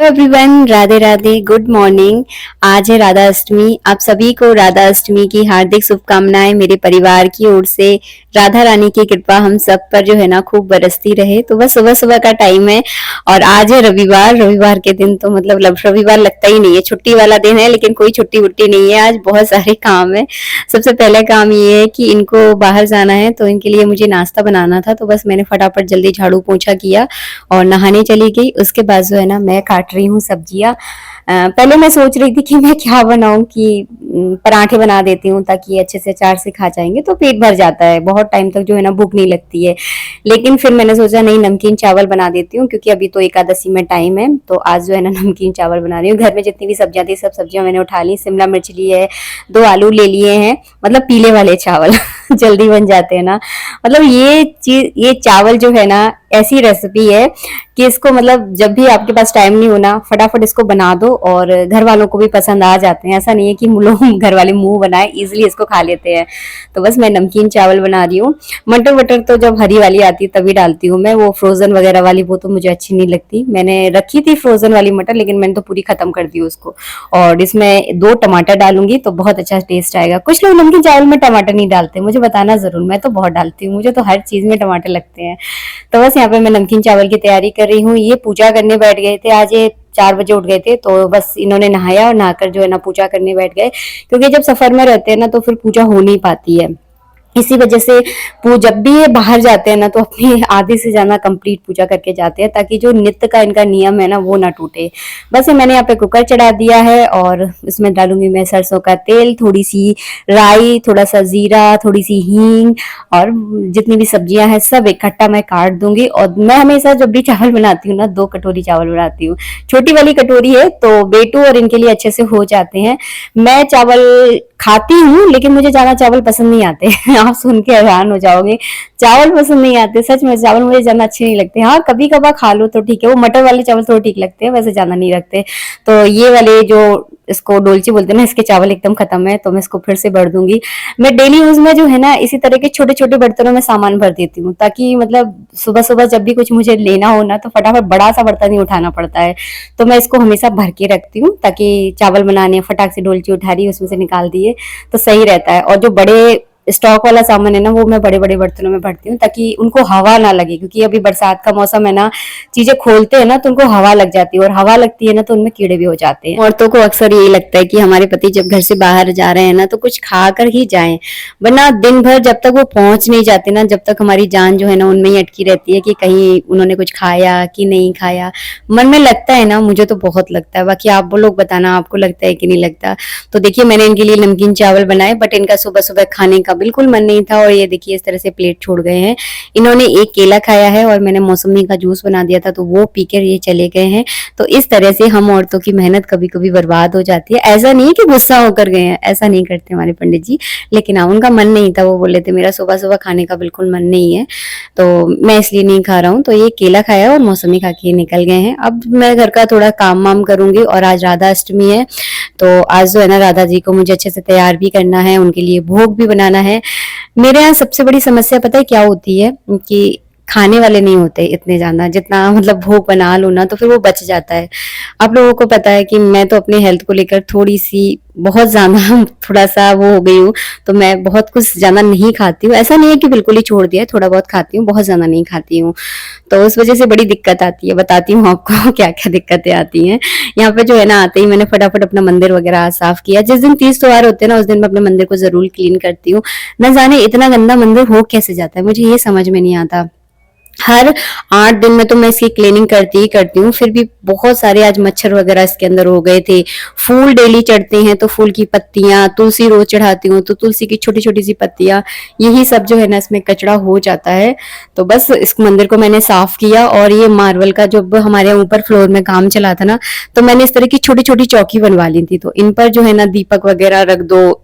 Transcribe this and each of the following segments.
Everyone, Radhe Radhe, good morning. आज है राधा अष्टमी। आप सभी को राधा अष्टमी की हार्दिक शुभकामनाएं मेरे परिवार की ओर से। राधा रानी की कृपा हम सब पर जो है ना खूब बरसती रहे। तो बस सुबह सुबह का टाइम है और आज है रविवार। रविवार के दिन तो मतलब रविवार लगता ही नहीं है, छुट्टी वाला दिन है, लेकिन कोई छुट्टी वुट्टी नहीं है। आज बहुत सारे काम है। सबसे पहले काम ये है कि इनको बाहर जाना है, तो इनके लिए मुझे नाश्ता बनाना था। तो बस मैंने फटाफट जल्दी झाड़ू पोछा किया और नहाने चली गई। उसके बाद जो है ना मैं काट रही हूँ सब्जियां। पहले मैं सोच रही थी कि मैं क्या बनाऊं, कि पराठे बना देती हूँ ताकि अच्छे से अचार से खा जाएंगे तो पेट भर जाता है, बहुत टाइम तक जो है ना भूख नहीं लगती है। लेकिन फिर मैंने सोचा नहीं, नमकीन चावल बना देती हूँ, क्योंकि अभी तो एकादशी में टाइम है। तो आज जो है ना नमकीन चावल बना रही हूँ। घर में जितनी भी सब्जियां थी सब सब्जियां मैंने उठा ली। शिमला मिर्च ली है, 2 आलू ले लिए हैं, मतलब पीले वाले चावल जल्दी बन जाते हैं ना। मतलब ये चीज, ये चावल जो है ना ऐसी रेसिपी है कि इसको मतलब जब भी आपके पास टाइम नहीं होना, फटाफट इसको बना दो और घर वालों को भी पसंद आ जाते हैं। ऐसा नहीं है कि लोग घर वाले मुंह बनाए, इजिली इसको खा लेते हैं। तो बस मैं नमकीन चावल बना रही हूँ। मटर वटर तो जब हरी वाली आती है तभी डालती हूँ मैं, वो फ्रोजन वगैरह वाली वो तो मुझे अच्छी नहीं लगती। मैंने रखी थी फ्रोजन वाली मटर, लेकिन मैंने तो पूरी खत्म कर दी उसको। और इसमें 2 टमाटर डालूंगी तो बहुत अच्छा टेस्ट आएगा। कुछ लोग नमकीन चावल में टमाटर नहीं डालते, मुझे बताना जरूर। मैं तो बहुत डालती हूँ, मुझे तो हर चीज में टमाटर लगते हैं। तो बस यहाँ पे मैं नमकीन चावल की तैयारी कर रही हूँ। ये पूजा करने बैठ गए थे आज, ये 4 बजे उठ गए थे। तो बस इन्होंने नहाया और नहाकर जो है ना पूजा करने बैठ गए, क्योंकि जब सफर में रहते हैं ना तो फिर पूजा हो नहीं पाती है। इसी वजह से जब भी ये बाहर जाते हैं ना तो अपनी आधे से ज्यादा कंप्लीट पूजा करके जाते हैं, ताकि जो नित्य का इनका नियम है ना वो ना टूटे। बस ये मैंने यहाँ पे कुकर चढ़ा दिया है और इसमें डालूंगी मैं सरसों का तेल, थोड़ी सी राई, थोड़ा सा जीरा, थोड़ी सी हींग, और जितनी भी सब्जियां हैं सब इकट्ठा मैं काट दूंगी। और मैं हमेशा जब भी चावल बनाती हूँ ना 2 कटोरी चावल बनाती हूँ। छोटी वाली कटोरी है तो बेटू और इनके लिए अच्छे से हो जाते हैं। मैं चावल खाती हूँ लेकिन मुझे ज्यादा चावल पसंद नहीं आते आप सुन के हैरान हो जाओगे, चावल पसंद नहीं आते सच में। चावल मुझे ज्यादा अच्छे नहीं लगते। हाँ कभी कभार खा लो तो ठीक है, वो मटर वाले चावल थोड़े ठीक लगते हैं, वैसे ज्यादा नहीं लगते। तो ये वाले जो इसको डोलची बोलते हैं ना, इसके चावल एकदम खत्म है, तो मैं इसको फिर से भर दूंगी। मैं डेली यूज में जो है ना इसी तरह के छोटे छोटे बर्तनों में सामान भर देती हूँ, ताकि मतलब सुबह सुबह जब भी कुछ मुझे लेना हो ना तो फटाफट बड़ा सा बर्तन ही उठाना पड़ता है। तो मैं इसको हमेशा भर के रखती हूँ, ताकि चावल बनाने फटाक से डोलची उठा रही उसमें से निकाल दिए तो सही रहता है। और जो बड़े स्टॉक वाला सामान है ना वो मैं बड़े बड़े बर्तनों में भरती हूँ, ताकि उनको हवा ना लगे, क्योंकि अभी बरसात का मौसम है ना, चीजें खोलते हैं ना तो उनको हवा लग जाती है, और हवा लगती है ना तो उनमें कीड़े भी हो जाते हैं। औरतों को अक्सर यही लगता है कि हमारे पति जब घर से बाहर जा रहे हैं ना तो कुछ खा कर ही जाएं, वरना दिन भर जब तक वो पहुंच नहीं जाते ना, जब तक हमारी जान जो है ना उनमें ही अटकी रहती है कि कहीं उन्होंने कुछ खाया कि नहीं खाया। मन में लगता है ना, मुझे तो बहुत लगता है। बाकी आप लोग बताना आपको लगता है कि नहीं लगता। तो देखिए मैंने इनके लिए नमकीन चावल बनाए, बट इनका सुबह सुबह खाने का बिल्कुल मन नहीं था, और ये देखिए इस तरह से प्लेट छोड़ गए हैं। इन्होंने एक केला खाया है और मैंने मौसमी का जूस बना दिया था तो वो पीकर ये चले गए हैं। तो इस तरह से हम औरतों की मेहनत कभी कभी बर्बाद हो जाती है। ऐसा नहीं कि गुस्सा होकर गए हैं, ऐसा नहीं करते हमारे पंडित जी, लेकिन हाँ उनका मन नहीं था। वो बोले थे मेरा सुबह सुबह खाने का बिल्कुल मन नहीं है, तो मैं इसलिए नहीं खा रहा हूँ। तो ये केला खाया और मौसमी खा के निकल गए हैं। अब मैं घर का थोड़ा काम वाम करूंगी, और आज राधा अष्टमी है तो आज जो है ना राधा जी को मुझे अच्छे से तैयार भी करना है, उनके लिए भोग भी बनाना है। मेरे यहाँ सबसे बड़ी समस्या पता है क्या होती है, कि खाने वाले नहीं होते इतने ज्यादा, जितना मतलब भोग बना लो ना तो फिर वो बच जाता है। आप लोगों को पता है कि मैं तो अपने हेल्थ को लेकर थोड़ी सी बहुत ज्यादा थोड़ा सा वो हो गई हूँ, तो मैं बहुत कुछ ज्यादा नहीं खाती हूँ। ऐसा नहीं है कि बिल्कुल ही छोड़ दिया है, थोड़ा बहुत खाती हूँ, बहुत ज्यादा नहीं खाती हूँ। तो उस वजह से बड़ी दिक्कत आती है। बताती हूँ आपको क्या क्या दिक्कतें आती हैं। यहाँ पे जो है ना आते ही मैंने फटाफट अपना मंदिर वगैरह साफ किया। जिस दिन तीज त्योहार होते हैं ना उस दिन मैं अपने मंदिर को जरूर क्लीन करती हूँ। न जाने इतना गंदा मंदिर हो कैसे जाता है, मुझे ये समझ में नहीं आता। हर 8 दिन में तो मैं इसकी क्लीनिंग करती ही करती हूँ, फिर भी बहुत सारे आज मच्छर वगैरह इसके अंदर हो गए थे। फूल डेली चढ़ते हैं तो फूल की पत्तियां, तुलसी रोज चढ़ाती हूँ तो तुलसी की छोटी छोटी सी पत्तियां, यही सब जो है ना इसमें कचरा हो जाता है। तो बस इस मंदिर को मैंने साफ किया। और ये मार्बल का जब हमारे ऊपर फ्लोर में काम चला था ना, तो मैंने इस तरह की छोटी छोटी चौकी बनवा ली थी, तो इन पर जो है ना दीपक वगैरह रख दो,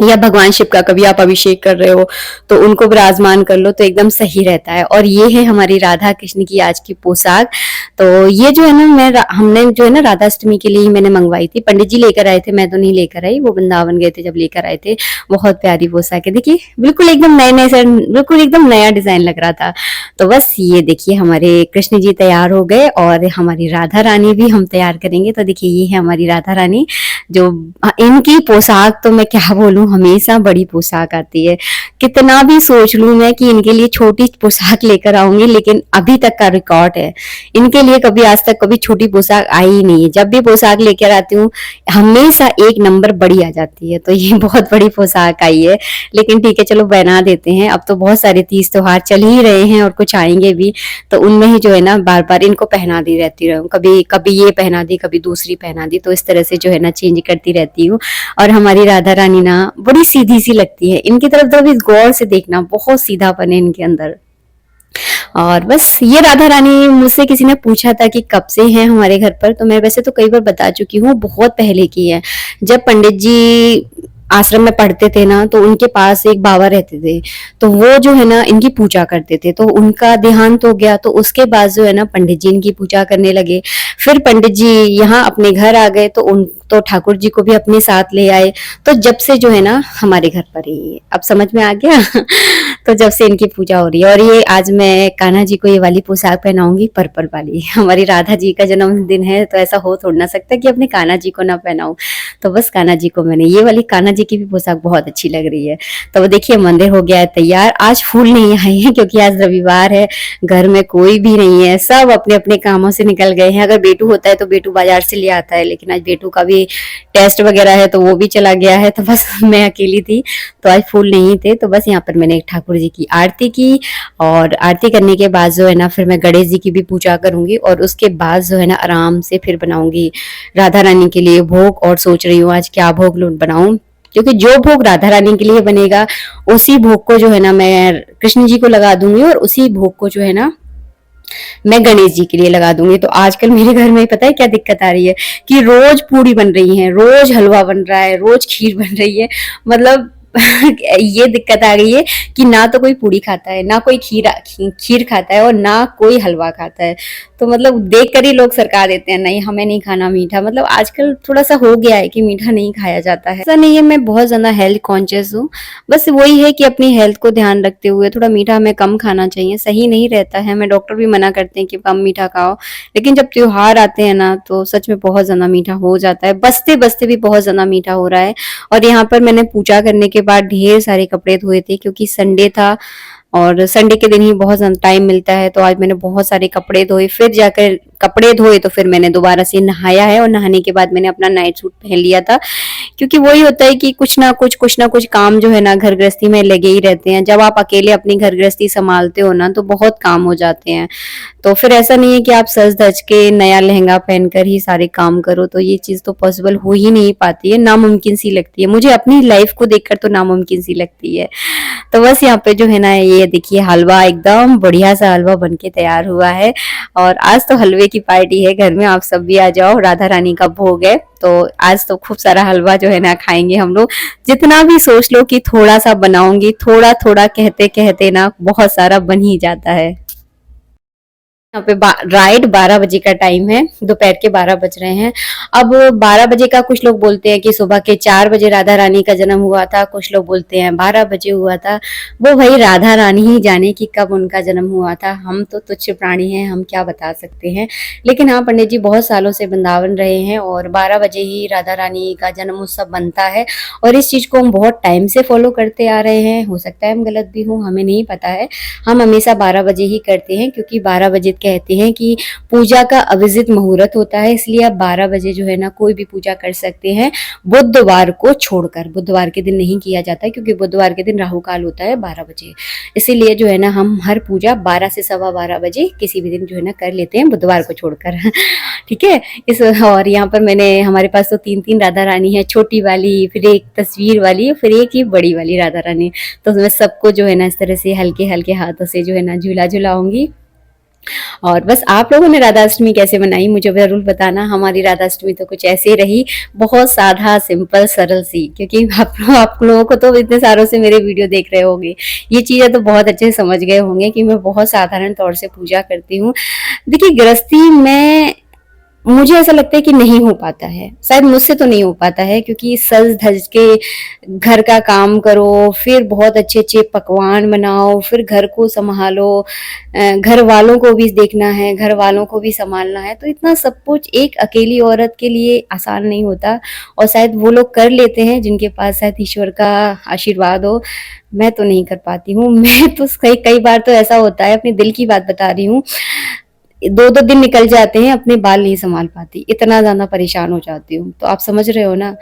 या भगवान शिव का कभी आप अभिषेक कर रहे हो तो उनको विराजमान कर लो तो एकदम सही रहता है। और ये है हमारी राधा कृष्ण की आज की पोशाक। तो ये जो है ना हमने जो है ना राधा अष्टमी के लिए ही मैंने मंगवाई थी, पंडित जी लेकर आए थे, मैं तो नहीं लेकर आई, वो वृंदावन गए थे जब लेकर आए थे। बहुत प्यारी पोशाक है, देखिए बिल्कुल एकदम नए नए से, बिल्कुल एकदम नया डिजाइन लग रहा था। तो बस ये देखिए हमारे कृष्ण जी तैयार हो गए और हमारी राधा रानी भी हम तैयार करेंगे। तो देखिए ये है हमारी राधा रानी, जो इनकी पोशाक तो मैं क्या बोलूं, हमेशा बड़ी पोशाक आती है। कितना भी सोच लूं मैं कि इनके लिए छोटी पोशाक लेकर आऊंगी, लेकिन अभी तक का रिकॉर्ड है, इनके लिए कभी आज तक कभी छोटी पोशाक आई ही नहीं है। जब भी पोशाक लेकर आती हूँ हमेशा एक नंबर बड़ी आ जाती है। तो ये बहुत बड़ी पोशाक आई है, लेकिन ठीक है चलो बना देते हैं। अब तो बहुत सारे तीज त्योहार चल ही रहे हैं और कुछ आएंगे भी, तो उनमें ही जो है ना बार बार इनको पहना दी रहती हूँ, कभी कभी ये पहना दी, कभी दूसरी पहना दी, तो इस तरह से जो है ना चेंज करती रहती हूँ। और हमारी राधा रानी ना बड़ी सीधी सी लगती है, इनकी तरफ तो भी गौर से देखना, बहुत सीधापन है इनके अंदर। और बस ये राधा रानी मुझसे किसी ने पूछा था कि कब से हैं हमारे घर पर, तो मैं वैसे तो कई बार बता चुकी हूँ, बहुत पहले की है। जब पंडित जी आश्रम में पढ़ते थे ना, तो उनके पास एक बाबा रहते थे, तो वो जो है ना इनकी पूजा करते थे। तो उनका देहांत हो गया, तो उसके बाद जो है ना पंडित जी इनकी पूजा करने लगे। फिर पंडित जी यहाँ अपने घर आ गए, तो उन तो ठाकुर जी को भी अपने साथ ले आए। तो जब से जो है ना हमारे घर पर ही, अब समझ में आ गया तो जब से इनकी पूजा हो रही है। और ये आज मैं कान्हा जी को ये वाली पोशाक पहनाऊंगी, पर्पल वाली। हमारी राधा जी का जन्मदिन है, तो ऐसा हो थोड़ा ना सकता कि अपने कान्हा जी को ना पहनाऊं। तो बस कान्हा जी को मैंने ये वाली, कान्हा जी की भी पोशाक बहुत अच्छी लग रही है। तो वो देखिए मंदिर हो गया है तैयार। आज फूल नहीं आए हैं क्योंकि आज रविवार है, घर में कोई भी नहीं है, सब अपने अपने कामों से निकल गए हैं। अगर बेटू होता है तो बेटू बाजार से ले आता है, लेकिन आज बेटू का भी टेस्ट वगैरह है तो वो भी चला गया है। तो बस मैं अकेली थी, तो आज फूल नहीं थे। तो बस यहाँ पर मैंने एक ठाकुर जी की आरती की, और आरती करने के बाद जो है ना फिर मैं गणेश जी की भी पूजा करूंगी, और उसके बाद जो है ना आराम से फिर बनाऊंगी राधा रानी के लिए भोग। और सोच रही हूँ आज क्या भोग बनाऊं, क्योंकि जो भोग राधा रानी के लिए बनेगा उसी भोग को जो है ना मैं कृष्ण जी को लगा दूंगी, और उसी भोग को जो है ना मैं गणेश जी के लिए लगा दूंगी। तो आजकल मेरे घर में पता है क्या दिक्कत आ रही है, कि रोज पूड़ी बन रही है, रोज हलवा बन रहा है, रोज खीर बन रही है। मतलब ये दिक्कत आ गई है कि ना तो कोई पूड़ी खाता है, ना कोई खीर खाता है, और ना कोई हलवा खाता है। तो मतलब देख कर ही लोग सरका देते हैं, नहीं हमें नहीं खाना मीठा। मतलब आजकल थोड़ा सा हो गया है कि मीठा नहीं खाया जाता है। ऐसा नहीं है मैं बहुत ज्यादा हेल्थ कॉन्शियस हूँ, बस वही है कि अपनी हेल्थ को ध्यान रखते हुए थोड़ा मीठा हमें कम खाना चाहिए, सही नहीं रहता है। मैं डॉक्टर भी मना करते हैं कि कम मीठा खाओ, लेकिन जब त्योहार आते हैं ना तो सच में बहुत ज्यादा मीठा हो जाता है, बसते बसते भी बहुत ज्यादा मीठा हो रहा है। और यहाँ पर मैंने पूजा करने के बाद ढेर सारे कपड़े धोए थे, क्योंकि संडे था और संडे के दिन ही बहुत ज्यादा टाइम मिलता है। तो आज मैंने बहुत सारे कपड़े धोए, फिर जाकर कपड़े धोए तो फिर मैंने दोबारा से नहाया है, और नहाने के बाद मैंने अपना नाइट सूट पहन लिया था। क्योंकि वही होता है कि कुछ ना कुछ काम जो है ना घर गृहस्थी में लगे ही रहते हैं। जब आप अकेले अपनी घर गृहस्थी संभालते हो ना तो बहुत काम हो जाते हैं। तो फिर ऐसा नहीं है कि आप सज धज के नया लहंगा पहनकर ही सारे काम करो, तो ये चीज तो पॉसिबल हो ही नहीं पाती है, नामुमकिन सी लगती है। मुझे अपनी लाइफ को देखकर तो नामुमकिन सी लगती है। तो बस यहाँ पे जो है ना ये देखिए हलवा एकदम बढ़िया सा हलवा बनके तैयार हुआ है, और आज तो हलवे की पार्टी है घर में, आप सब भी आ जाओ, राधा रानी का भोग है। तो आज तो खूब सारा हलवा जो है ना खाएंगे हम लोग। जितना भी सोच लो कि थोड़ा सा बनाऊंगी, थोड़ा थोड़ा कहते कहते ना बहुत सारा बन ही जाता है। यहाँ पे राइट 12 बजे का टाइम है, दोपहर के 12 बज रहे हैं। अब 12 बजे का कुछ लोग बोलते हैं कि सुबह के 4 बजे राधा रानी का जन्म हुआ था, कुछ लोग बोलते हैं 12 बजे हुआ था। वो भाई राधा रानी ही जाने कि कब उनका जन्म हुआ था, हम तो तुच्छ प्राणी हैं, हम क्या बता सकते हैं। लेकिन हाँ पंडित जी बहुत सालों से वृंदावन रहे हैं, और 12 बजे ही राधा रानी का जन्म उत्सव बनता है, और इस चीज को हम बहुत टाइम से फॉलो करते आ रहे हैं। हो सकता है हम गलत भी हों, हमें नहीं पता है। हम हमेशा 12 बजे ही करते हैं, क्योंकि 12 बजे कहते हैं कि पूजा का अविजित मुहूर्त होता है, इसलिए आप 12 बजे जो है ना कोई भी पूजा कर सकते हैं, बुधवार को छोड़कर। बुधवार के दिन नहीं किया जाता है, क्योंकि बुधवार के दिन राहु काल होता है 12 बजे। इसीलिए जो है ना हम हर पूजा 12 से 12:15 बजे किसी भी दिन जो है ना कर लेते हैं, बुधवार को छोड़कर। ठीक है। इस और यहाँ पर मैंने, हमारे पास तो 3 राधा रानी है, छोटी वाली, फिर एक तस्वीर वाली, फिर एक ही बड़ी वाली राधा रानी। तो मैं सबको जो है ना इस तरह से हल्के हल्के हाथों से जो है ना झूला झुलाऊंगी। और बस आप लोगों ने राधा अष्टमी कैसे मनाई मुझे ज़रूर बताना। हमारी राधा अष्टमी तो कुछ ऐसे रही, बहुत सादा, सिंपल, सरल सी, क्योंकि आप लोगों को तो इतने सालों से मेरे वीडियो देख रहे होंगे, ये चीज़ें तो बहुत अच्छे से समझ गए होंगे कि मैं बहुत साधारण तौर से पूजा करती हूँ। देखिए, गृहस्थी में मुझे ऐसा लगता है कि नहीं हो पाता है, शायद मुझसे तो नहीं हो पाता है, क्योंकि सज धज के घर का काम करो, फिर बहुत अच्छे अच्छे पकवान बनाओ, फिर घर को संभालो, घर वालों को भी देखना है, घर वालों को भी संभालना है, तो इतना सब कुछ एक अकेली औरत के लिए आसान नहीं होता। और शायद वो लोग कर लेते हैं जिनके पास शायद ईश्वर का आशीर्वाद हो, मैं तो नहीं कर पाती हूँ। मैं तो कई कई बार तो ऐसा होता है, अपने दिल की बात बता रही हूँ, 2-2 दिन निकल जाते हैं, अपने बाल नहीं सँभाल पाती, इतना ज़्यादा परेशान हो जाती हूँ। तो आप समझ रहे हो ना।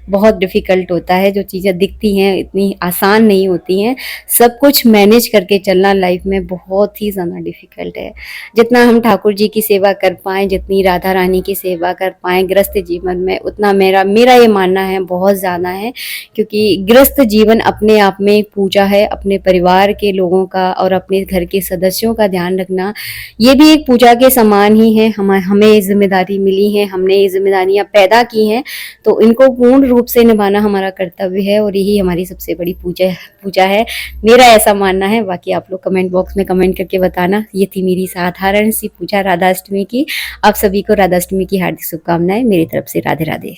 बहुत डिफ़िकल्ट होता है, जो चीज़ें दिखती हैं इतनी आसान नहीं होती हैं। सब कुछ मैनेज करके चलना लाइफ़ में बहुत ही ज़्यादा डिफ़िकल्ट है। जितना हम ठाकुर जी की सेवा कर पाएँ, जितनी राधा रानी की सेवा कर पाएँ गृहस्थ जीवन में, उतना मेरा मेरा ये मानना है बहुत ज़्यादा है। क्योंकि गृहस्थ जीवन अपने आप में एक पूजा है, अपने परिवार के लोगों का और अपने घर के सदस्यों का ध्यान रखना, ये भी एक पूजा के समान ही है। हमें ये ज़िम्मेदारी मिली है, हमने ये ज़िम्मेदारियाँ पैदा की हैं, तो इनको पूर्ण रूप से निभाना हमारा कर्तव्य है, और यही हमारी सबसे बड़ी पूजा पूजा है, मेरा ऐसा मानना है। बाकी आप लोग कमेंट बॉक्स में कमेंट करके बताना। ये थी मेरी साधारण सी पूजा राधा अष्टमी की। आप सभी को राधा अष्टमी की हार्दिक शुभकामनाएं मेरी तरफ से। राधे राधे।